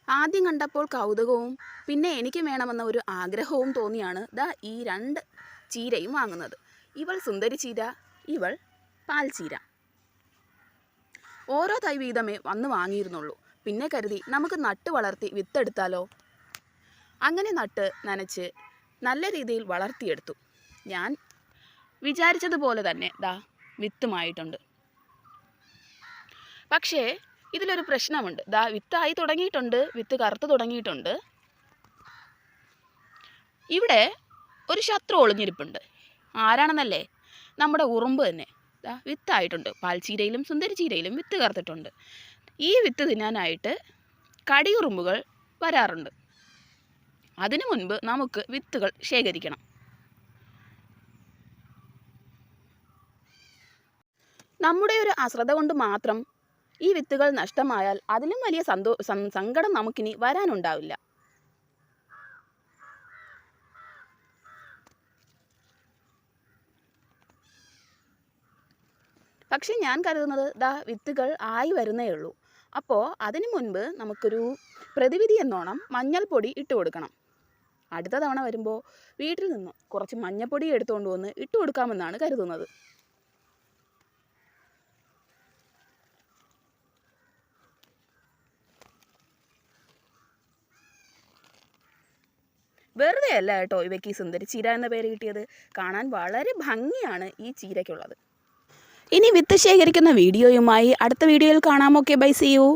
ആദ്യം കണ്ടപ്പോൾ കൗതുകവും പിന്നെ എനിക്ക് വേണമെന്ന ഒരു ആഗ്രഹവും തോന്നിയാണ് ദാ ഈ 2 ചീരയും വാങ്ങുന്നത്. ഇവൾ സുന്ദരി ചീര, ഇവൾ പാൽ ചീര. ഓരോ തൈ വീതമേ വന്ന് വാങ്ങിയിരുന്നുള്ളൂ. പിന്നെ കരുതി നമുക്ക് നട്ട് വളർത്തി വിത്തെടുത്താലോ. അങ്ങനെ നട്ട് നനച്ച് നല്ല രീതിയിൽ വളർത്തിയെടുത്തു. ഞാൻ വിചാരിച്ചതുപോലെ തന്നെ ദാ വിത്തുമായിട്ടുണ്ട്. പക്ഷേ ഇതിലൊരു പ്രശ്നമുണ്ട്. ദാ വിത്തായി തുടങ്ങിയിട്ടുണ്ട്, വിത്ത് കറുത്ത് തുടങ്ങിയിട്ടുണ്ട്. ഇവിടെ ഒരു ശത്രു ഒളിഞ്ഞിരിപ്പുണ്ട്. ആരാണെന്നല്ലേ? നമ്മുടെ ഉറുമ്പ് തന്നെ. ദാ വിത്തായിട്ടുണ്ട്. പാൽച്ചീരയിലും സുന്ദരിച്ചീരയിലും വിത്ത് കറുത്തിട്ടുണ്ട്. ഈ വിത്ത് തിന്നാനായിട്ട് കടിയുറുമ്പുകൾ വരാറുണ്ട്. അതിനു മുൻപ് നമുക്ക് വിത്തുകൾ ശേഖരിക്കണം. നമ്മുടെ ഒരു അശ്രദ്ധ കൊണ്ട് മാത്രം ഈ വിത്തുകൾ നഷ്ടമായാൽ അതിലും വലിയ സങ്കടം നമുക്കിനി വരാനുണ്ടാവില്ല. പക്ഷെ ഞാൻ കരുതുന്നത് ദാ വിത്തുകൾ ആയി വരുന്നേ ഉള്ളൂ. അപ്പോൾ അതിനു മുൻപ് നമുക്കൊരു പ്രതിവിധി എന്നോണം മഞ്ഞൾപ്പൊടി ഇട്ട് കൊടുക്കണം. അടുത്ത തവണ വരുമ്പോൾ വീട്ടിൽ നിന്ന് കുറച്ച് മഞ്ഞൾപ്പൊടി എടുത്തുകൊണ്ട് വന്ന് ഇട്ട് കൊടുക്കാമെന്നാണ് കരുതുന്നത്. വെറുതെ അല്ല കേട്ടോ ഇവയ്ക്ക് ഈ സുന്ദരി ചീര എന്ന പേര് കിട്ടിയത്. കാണാൻ വളരെ ഭംഗിയാണ് ഈ ചീരയ്ക്കുള്ളത്. ഇനി വിത്ത് ശേഖരിക്കുന്ന വീഡിയോയുമായി അടുത്ത വീഡിയോയിൽ കാണാം. Okay, bye, see U.